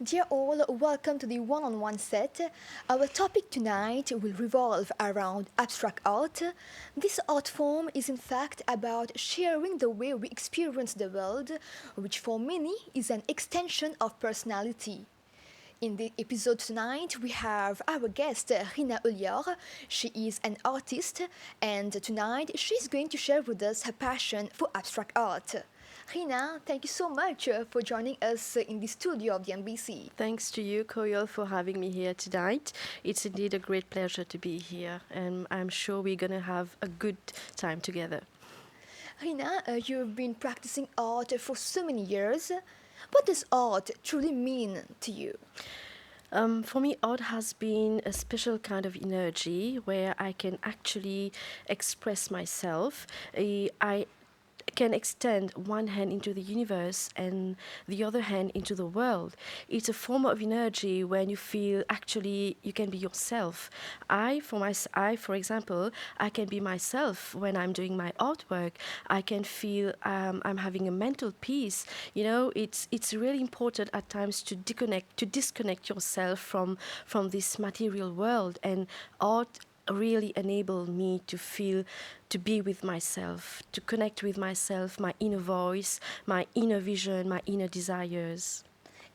Dear all, welcome to the one-on-one set. Our topic tonight will revolve around abstract art. This art form is in fact about sharing the way we experience the world, which for many is an extension of personality. In the episode tonight, we have our guest, Reena Aulleear. She is an artist, and tonight she's going to share with us her passion for abstract art. Reena, thank you so much for joining us in the studio of the NBC. Thanks to you, Koyol, for having me here tonight. It's indeed a great pleasure to be here, and I'm sure we're going to have a good time together. Reena, you've been practicing art for so many years. What does art truly mean to you? For me, art has been a special kind of energy where I can actually express myself. I can extend one hand into the universe and the other hand into the world. It's a form of energy when you feel actually you can be yourself. For example, I can be myself when I'm doing my artwork. I can feel I'm having a mental peace. It's really important at times to disconnect yourself from this material world, and art really enabled me to feel, to be with myself, to connect with myself, my inner voice, my inner vision, my inner desires.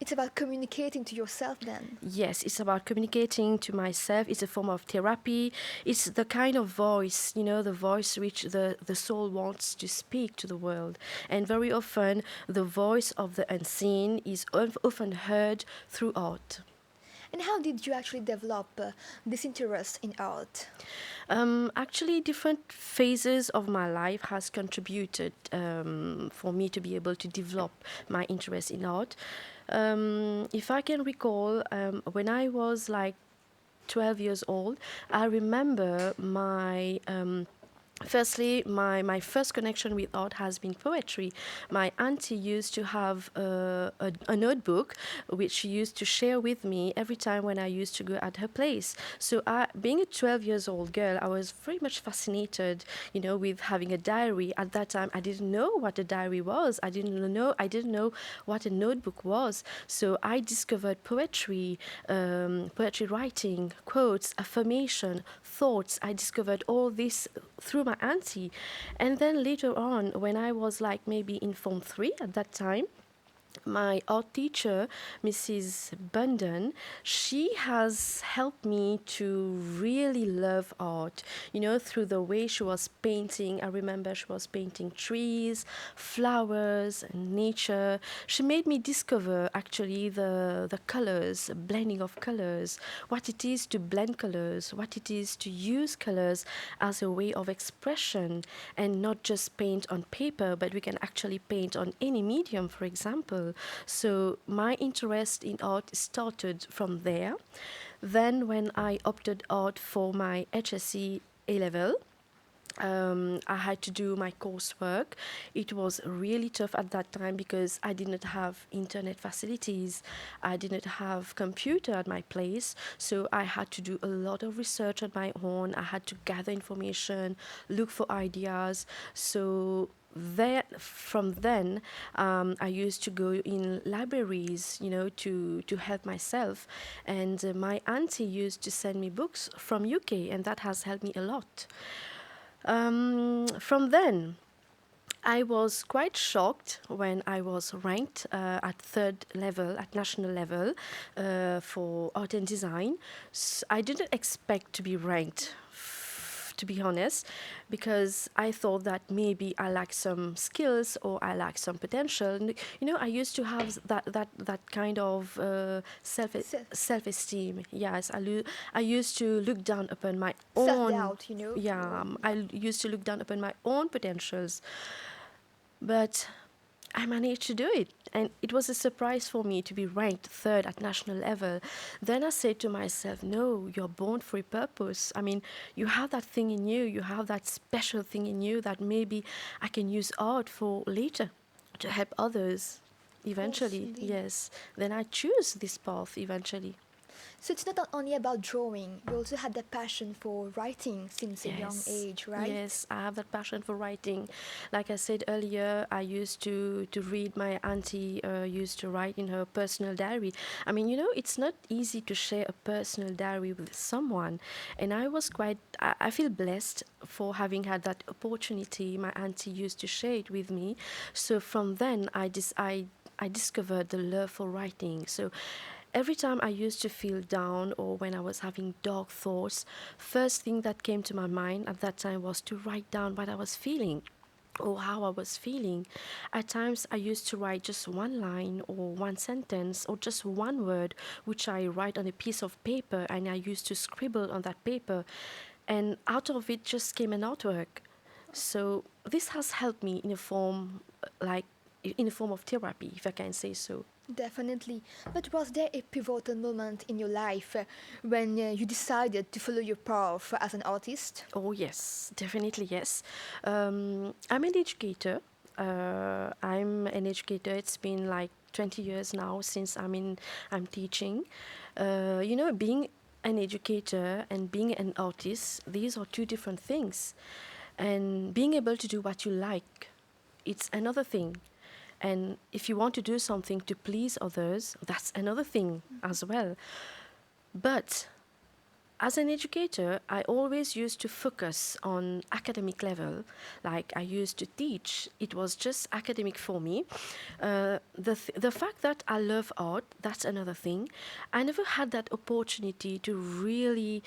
It's about communicating to yourself then. Yes, it's about communicating to myself. It's a form of therapy. It's the kind of voice, the voice which the soul wants to speak to the world. And very often, the voice of the unseen is often heard through art. And how did you actually develop this interest in art? Actually, different phases of my life has contributed for me to be able to develop my interest in art. If I can recall, when I was like 12 years old, I remember Firstly, my first connection with art has been poetry. My auntie used to have a notebook which she used to share with me every time when I used to go at her place. So, being a 12 years old girl, I was very much fascinated, with having a diary. At that time, I didn't know what a diary was. I didn't know what a notebook was. So I discovered poetry, poetry writing, quotes, affirmation, thoughts. I discovered all this through my auntie. And then later on, when I was like maybe in Form 3 at that time, my art teacher, Mrs. Bundon, she has helped me to really love art, through the way she was painting. I remember she was painting trees, flowers, and nature. She made me discover actually the colors, blending of colors, what it is to blend colors, what it is to use colors as a way of expression and not just paint on paper, but we can actually paint on any medium, for example. So my interest in art started from there. Then when I opted out for my HSC A level, I had to do my coursework. It was really tough at that time because I didn't have internet facilities. I didn't have computer at my place. So I had to do a lot of research on my own. I had to gather information, look for ideas. So from then, I used to go in libraries, to help myself. And my auntie used to send me books from UK, and that has helped me a lot. From then, I was quite shocked when I was ranked at third level, at national level, for art and design. I didn't expect to be ranked, to be honest, because I thought that maybe I lack some skills or I lack some potential. I used to have that kind of self-esteem. Yes, I used to look down upon my own. Self-doubt, Yeah, I used to look down upon my own potentials, but I managed to do it. And it was a surprise for me to be ranked third at national level. Then I said to myself, no, you're born for a purpose. I mean, you have that thing in you, you have that special thing in you that maybe I can use art for later to help others of course, eventually. indeed. Yes. Then I choose this path eventually. So it's not only about drawing, you also had that passion for writing since a young Yes, age, right? yes, I have that passion for writing. Like I said earlier, I used to read my auntie used to write in her personal diary. I mean, it's not easy to share a personal diary with someone, and I was quite. I feel blessed for having had that opportunity. My auntie used to share it with me, so from then I discovered the love for writing. So every time I used to feel down or when I was having dark thoughts, first thing that came to my mind at that time was to write down what I was feeling or how I was feeling. At times, I used to write just one line or one sentence or just one word, which I write on a piece of paper and I used to scribble on that paper. And out of it just came an artwork. So this has helped me in a form, like in a form of therapy, if I can say so. Definitely. But was there a pivotal moment in your life when you decided to follow your path as an artist? Oh, yes, definitely yes. I'm an educator. It's been like 20 years now since I'm teaching. Being an educator and being an artist, these are two different things. And being able to do what you like, it's another thing. And if you want to do something to please others, that's another thing as well. But as an educator, I always used to focus on academic level. Like I used to teach, it was just academic for me. The fact that I love art, that's another thing. I never had that opportunity to really,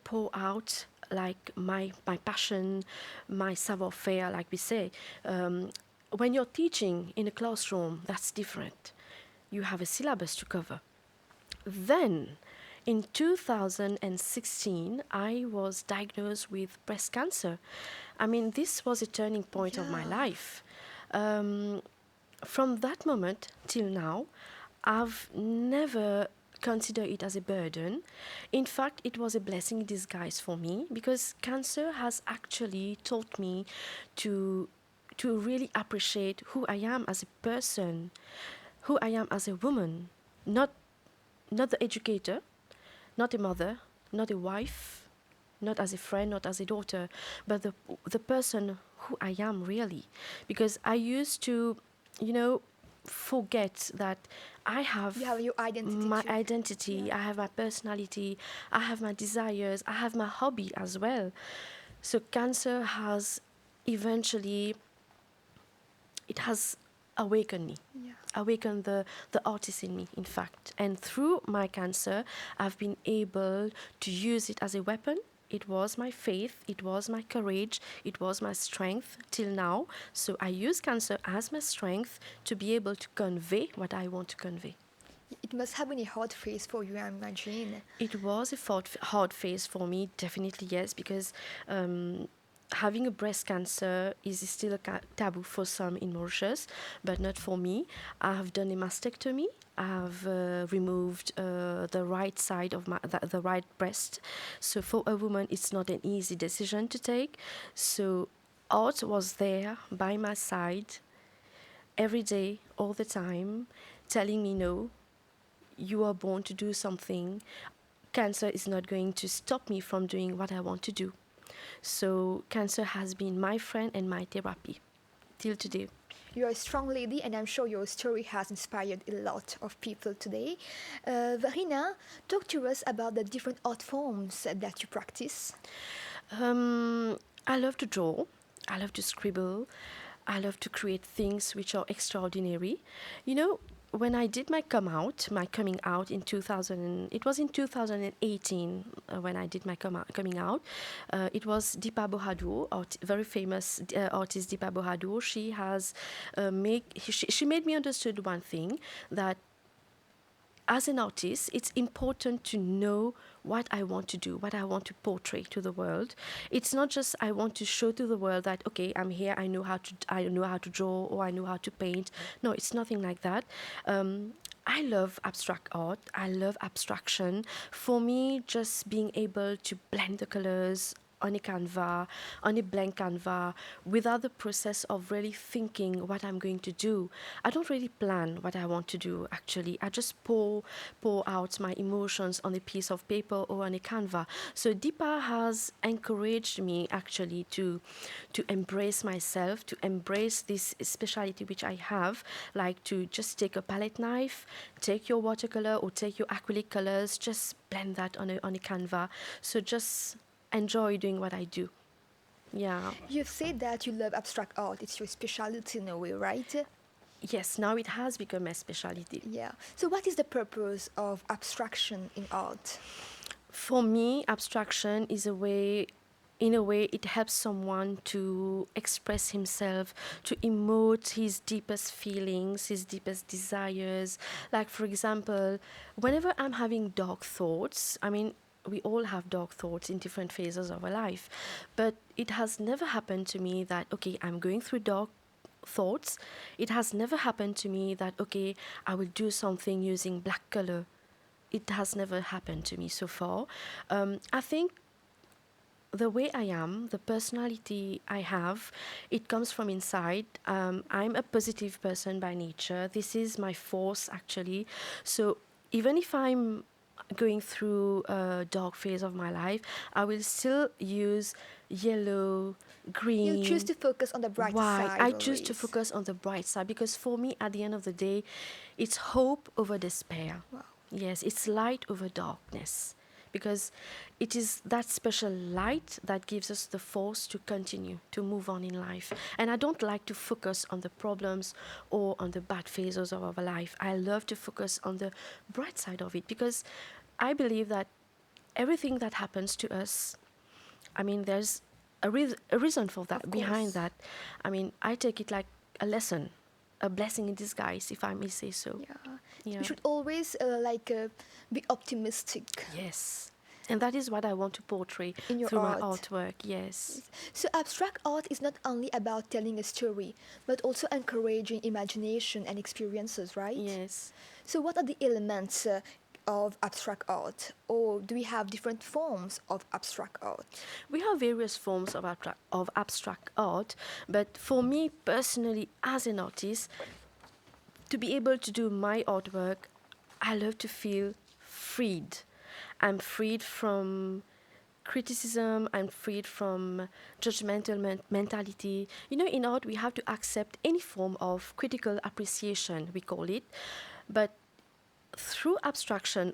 pour out like my passion, my savoir-faire, like we say. When you're teaching in a classroom, that's different. You have a syllabus to cover. Then, in 2016, I was diagnosed with breast cancer. I mean, this was a turning point of my Yeah. life. Um, from that moment till now, I've never considered it as a burden. In fact, it was a blessing in disguise for me because cancer has actually taught me to to really appreciate who I am as a person, who I am as a woman, not not the educator, not a mother, not a wife, not as a friend, not as a daughter, but the person who I am really. Because I used to, you know, forget that I You have have your identity my too. Yeah. identity, I have my personality, I have my desires, I have my hobby as well. So cancer has eventually it has awakened me, Yeah. awakened the artist in me, in fact. And through my cancer, I've been able to use it as a weapon. It was my faith, it was my courage, it was my strength till now. So I use cancer as my strength to be able to convey what I want to convey. It must have been a hard phase for you, I imagine. It was a hard phase for me, definitely yes, because having a breast cancer is still a taboo for some in Mauritius, but not for me. I have done a mastectomy. I have removed the right side of the right breast. So for a woman, it's not an easy decision to take. So art was there by my side every day, all the time, telling me no, you are born to do something. Cancer is not going to stop me from doing what I want to do. So cancer has been my friend and my therapy till today. You're a strong lady, and I'm sure your story has inspired a lot of people today. Verena, talk to us about the different art forms that you practice. I love to draw. I love to scribble. I love to create things which are extraordinary. You know, when I did my coming out in 2000, it was in 2018 when I did my coming out. It was Deepa Bohadur, very famous artist Deepa Bohadur. She made me understood one thing, that as an artist, it's important to know what I want to do, what I want to portray to the world. It's not just I want to show to the world that okay, I'm here, I know how to draw or I know how to paint. No, it's nothing like that. I love abstract art. I love abstraction. For me, just being able to blend the colors on a canvas, on a blank canvas, without the process of really thinking what I'm going to do. I don't really plan what I want to do, actually. I just pour out my emotions on a piece of paper or on a canvas. So Deepa has encouraged me actually to embrace myself, to embrace this speciality which I have, like to just take a palette knife, take your watercolor or take your acrylic colors, just blend that on a canvas. So just enjoy doing what I do. Yeah. You've said that you love abstract art. It's your specialty in a way, right? Yes, now it has become my specialty. Yeah. So, what is the purpose of abstraction in art? For me, abstraction is a way, in a way, it helps someone to express himself, to emote his deepest feelings, his deepest desires. Like, for example, whenever I'm having dark thoughts, I mean, we all have dark thoughts in different phases of our life, but it has never happened to me that, okay, I'm going through dark thoughts. It has never happened to me that, okay, I will do something using black color. It has never happened to me so far. I think the way I am, the personality I have, it comes from inside. I'm a positive person by nature. This is my force, actually. So even if I'm going through a dark phase of my life, I will still use yellow, You choose green, to focus on the brighter white. side I choose to always. focus on the bright side because for me, at the end of the day, it's hope over despair. Wow. Yes, it's light over darkness because it is that special light that gives us the force to continue, to move on in life. And I don't like to focus on the problems or on the bad phases of our life. I love to focus on the bright side of it because I believe that everything that happens to us, I mean, there's a reason for that, Of behind course. that. I mean, I take it like a lesson, a blessing in disguise, if I may say so. Yeah. We Yeah. should always be optimistic Yes. And that is what I want to portray in your through my art. artwork. Yes. Yes. So, abstract art is not only about telling a story, but also encouraging imagination and experiences, right? Yes. So, what are the elements of abstract art? Or do we have different forms of abstract art? We have various forms of abstract art, but for me personally, as an artist, to be able to do my artwork, I love to feel freed. I'm freed from criticism, I'm freed from judgmental mentality. You know, in art, we have to accept any form of critical appreciation, we call it. But through abstraction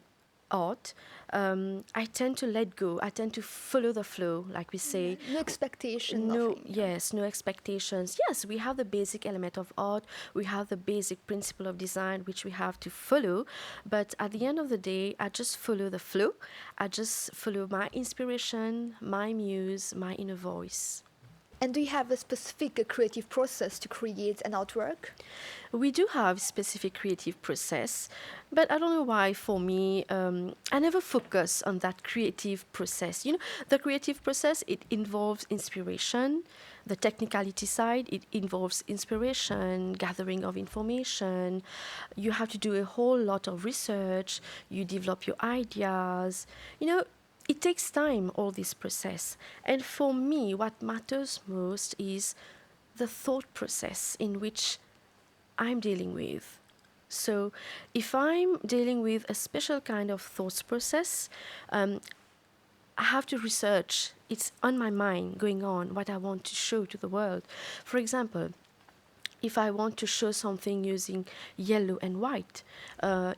art, I tend to let go. I tend to follow the flow, like we Yeah. say. No expectation, No, nothing. yes, no expectations. Yes, we have the basic element of art, we have the basic principle of design, which we have to follow. But at the end of the day, I just follow the flow. I just follow my inspiration, my muse, my inner voice. And do you have a specific creative process to create an artwork? We do have specific creative process, but I don't know why for me, I never focus on that creative process. You know, the creative process, it involves inspiration. The technicality side, it involves inspiration, gathering of information. You have to do a whole lot of research. You develop your ideas. You know, it takes time, all this process. And for me, what matters most is the thought process in which I'm dealing with. So, if I'm dealing with a special kind of thoughts process, I have to research. It's on my mind going on what I want to show to the world. For example, if I want to show something using yellow and white,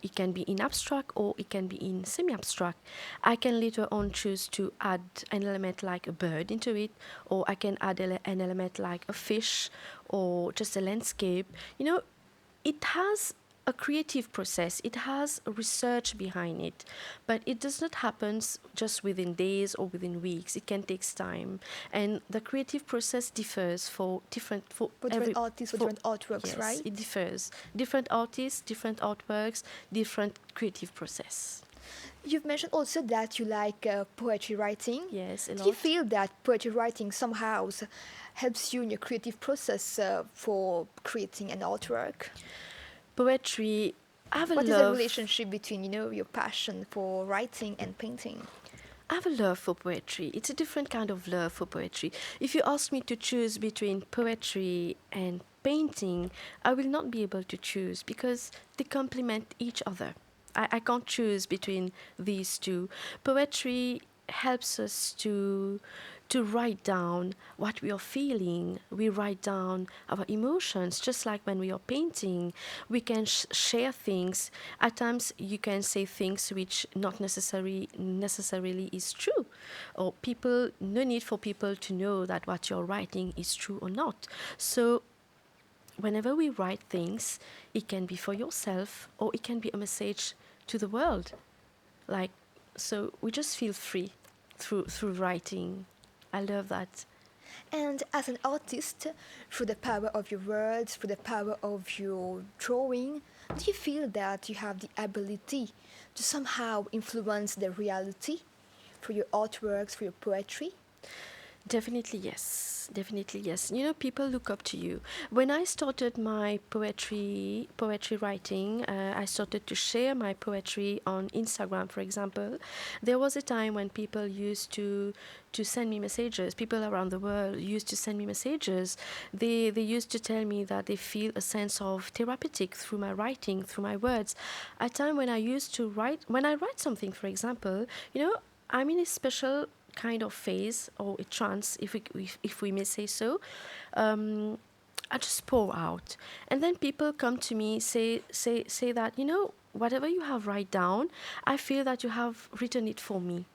it can be in abstract or it can be in semi-abstract. I can later on choose to add an element like a bird into it, or I can add an element like a fish or just a landscape. You know, it has a creative process, it has a research behind it, but it does not happen just within days or within weeks. It can take time, and the creative process differs for different for For different every artists, for for different artworks, yes, right? it differs. Different artists, different artworks, different creative process. You've mentioned also that you like poetry writing. Yes, a Do you lot. feel that poetry writing somehow helps you in your creative process for creating an artwork? Poetry, I have a What is the love. relationship between, your passion for writing and painting? I have a love for poetry. It's a different kind of love for poetry. If you ask me to choose between poetry and painting, I will not be able to choose because they complement each other. I can't choose between these two. Poetry helps us to write down what we are feeling. We write down our emotions, just like when we are painting. We can share things. At times, you can say things which not necessarily is true, or people. No need for people to know that what you're writing is true or not. So whenever we write things, it can be for yourself or it can be a message to the world. Like, so we just feel free through writing. I love that. And as an artist, through the power of your words, through the power of your drawing, do you feel that you have the ability to somehow influence the reality through your artworks, through your poetry? Definitely yes. Definitely yes. You know, people look up to you. When I started my poetry writing, I started to share my poetry on Instagram, for example. There was a time when people used to send me messages. People around the world used to send me messages. They used to tell me that they feel a sense of therapeutic through my writing, through my words. At time when I used to write, when I write something, for example, you know, I'm in a special kind of phase or a trance, if we may say so. um, I just pour out, and then people come to me say that, you know, whatever you have write down, I feel that you have written it for me.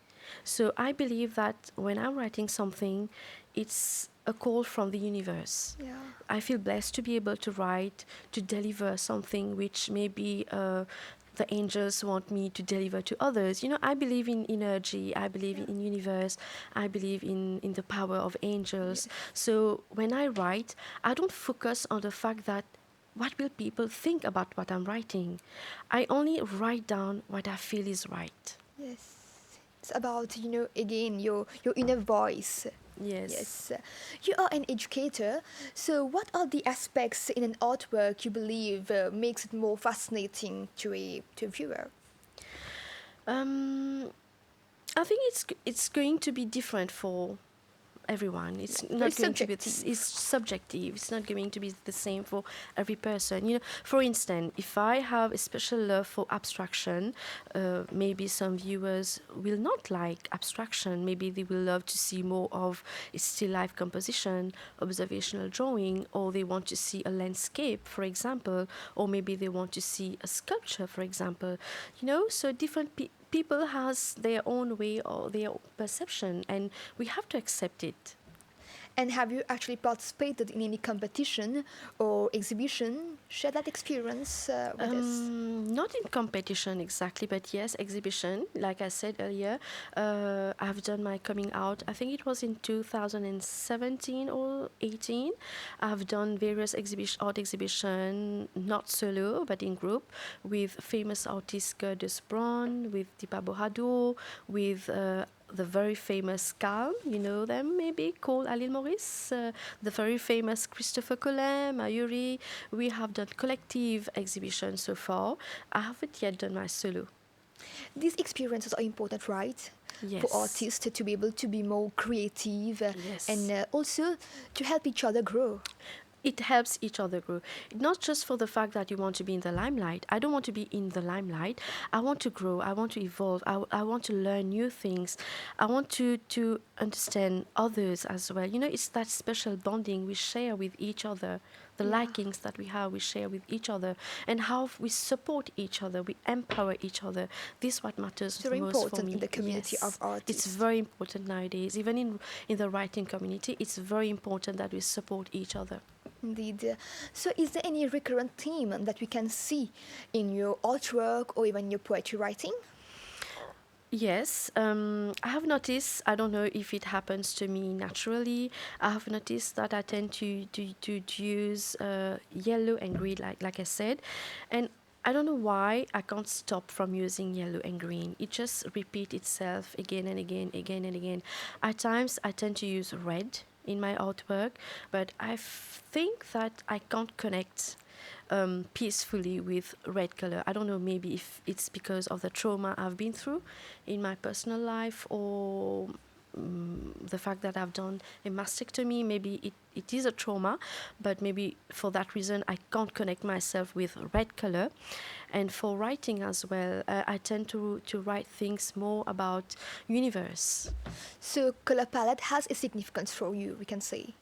So I believe that when I'm writing something, it's a call from the universe. Yeah. I feel blessed to be able to write, to deliver something which maybe the angels want me to deliver to others. You know, I believe in energy, I believe Yeah. in universe, I believe in the power of Yes. angels. So when I write, I don't focus on the fact that what will people think about what I'm writing. I only write down what I feel is right. Yes. It's about, again, your inner voice. Yes. Yes. You are an educator, so what are the aspects in an artwork you believe makes it more fascinating to a viewer? Um, I think it's going to be different for everyone. It's Very not going to be. It's subjective. subjective. It's not going to be the same for every person. You know, for instance, if I have a special love for abstraction, maybe some viewers will not like abstraction. Maybe they will love to see more of still life composition, observational drawing, or they want to see a landscape, for example, or maybe they want to see a sculpture, for example. You know, so different people has their own way or their perception, and we have to accept it. And have you actually participated in any competition or exhibition? Share that experience with us. Not in competition exactly, but yes, exhibition. Like I said earlier, I've done my coming out. I think it was in 2017 or 18. I've done various art exhibition, not solo but in group, with famous artists Curtis Brown, with Dipa Borado, with the very famous Calm, you know them maybe, Cole Alil Maurice, the very famous Christopher Colin, Mayuri. We have done collective exhibitions so far. I haven't yet done my solo. These experiences are important, right? For Yes. artists to be able to be more creative and Yes. also to help each other grow. It helps each other grow. Not just for the fact that you want to be in the limelight. I don't want to be in the limelight. I want to grow. I want to evolve. I want to learn new things. I want to understand others as well. You know, it's that special bonding we share with each other, the Yeah. likings that we have, we share with each other, and how we support each other, we empower each other. This is what matters It's the very most for important in me. the community of Yes, it's artists. very important nowadays. Even in the writing community, it's very important that we support each other. Indeed. So, is there any recurrent theme that we can see in your artwork or even your poetry writing? Yes, I have noticed, I don't know if it happens to me naturally, I have noticed that I tend to use yellow and green, like I said. And I don't know why I can't stop from using yellow and green. It just repeats itself again and again, again and again. At times, I tend to use red in my artwork, but I think that I can't connect peacefully with red color. I don't know, maybe if it's because of the trauma I've been through in my personal life, or the fact that I've done a mastectomy. Maybe it is a trauma, but maybe for that reason I can't connect myself with red color. And for writing as well, I tend to write things more about universe. So color palette has a significance for you, we can say.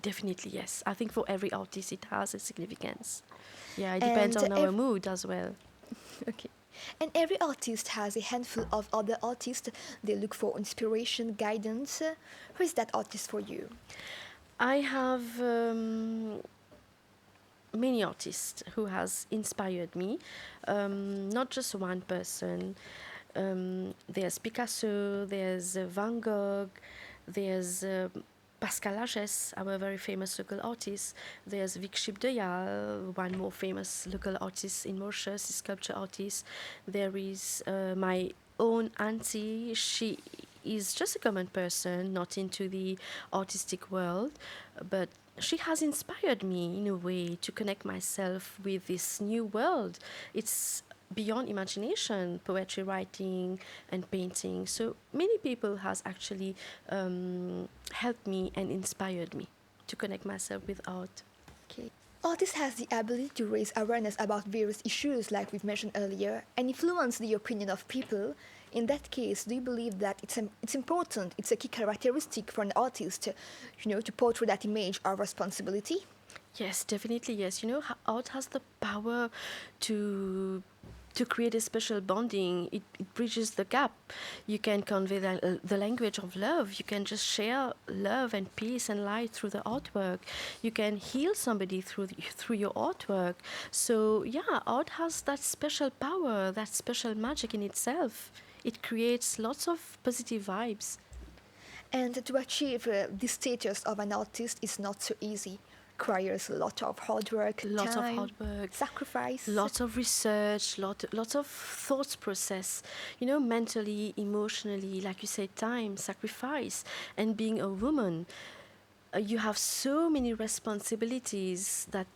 Definitely, yes. I think for every artist it has a significance. Yeah, it depends And on our mood as well. okay. And every artist has a handful of other artists they look for inspiration, guidance. Who is that artist for you? I have many artists who has inspired me, not just one person. There's Picasso, there's Van Gogh, there's Pascal Lagesse, our very famous local artist. There's Vic Chibdeyal, one more famous local artist in Mauritius, sculpture artist. There is my own auntie. She is just a common person, not into the artistic world, but she has inspired me in a way to connect myself with this new world. It's beyond imagination, poetry writing and painting. So many people has actually helped me and inspired me to connect myself with art. Okay. Artists has the ability to raise awareness about various issues like we've mentioned earlier and influence the opinion of people. In that case, do you believe that it's important, it's a key characteristic for an artist, to portray that image of responsibility? Yes, definitely, yes. You know, art has the power to create a special bonding. It bridges the gap. You can convey the language of love. You can just share love and peace and light through the artwork. You can heal somebody through your artwork. So yeah, art has that special power, that special magic in itself. It creates lots of positive vibes. And to achieve this status of an artist is not so easy. Requires a lot of hard work, Lots of time, hard work, sacrifice. lots of research, lots of thoughts process, you know, mentally, emotionally, like you said, time, sacrifice. And being a woman, you have so many responsibilities that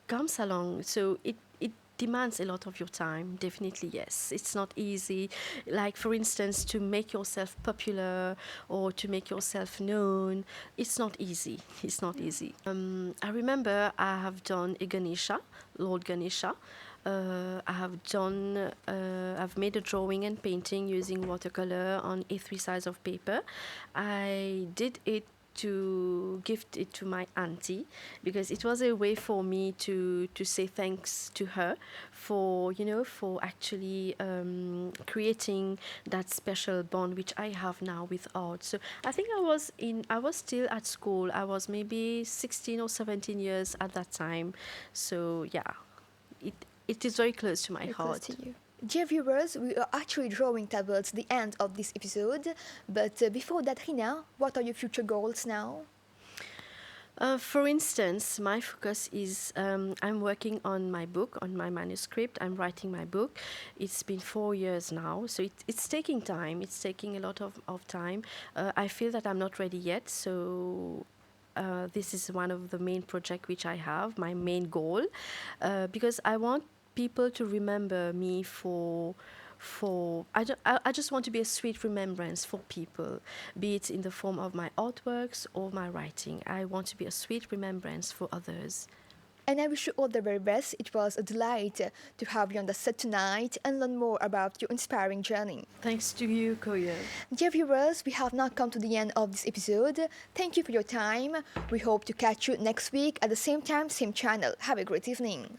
comes along. So it demands a lot of your time, definitely, yes. It's not easy. Like, for instance, to make yourself popular or to make yourself known, it's not easy. It's not easy. I remember I have done a Ganesha, Lord Ganesha. I've made a drawing and painting using watercolor on A3 size of paper. I did it to gift it to my auntie because it was a way for me to say thanks to her for, you know, for actually creating that special bond which I have now with art. So I think I was still at school. I was maybe 16 or 17 years at that time. So yeah, it is very close to my Very close heart. to you. Dear viewers, we are actually drawing towards the end of this episode, but before that, Reena, what are your future goals now? For instance, my focus is I'm working on my book, on my manuscript. I'm writing my book. It's been 4 years now, so it's taking time. It's taking a lot of time. I feel that I'm not ready yet, so this is one of the main projects which I have, my main goal, because I want people to remember me I just want to be a sweet remembrance for people, be it in the form of my artworks or my writing. I want to be a sweet remembrance for others. And I wish you all the very best. It was a delight to have you on the set tonight and learn more about your inspiring journey. Thanks to you, Koya. Dear viewers, we have now come to the end of this episode. Thank you for your time. We hope to catch you next week at the same time, same channel. Have a great evening.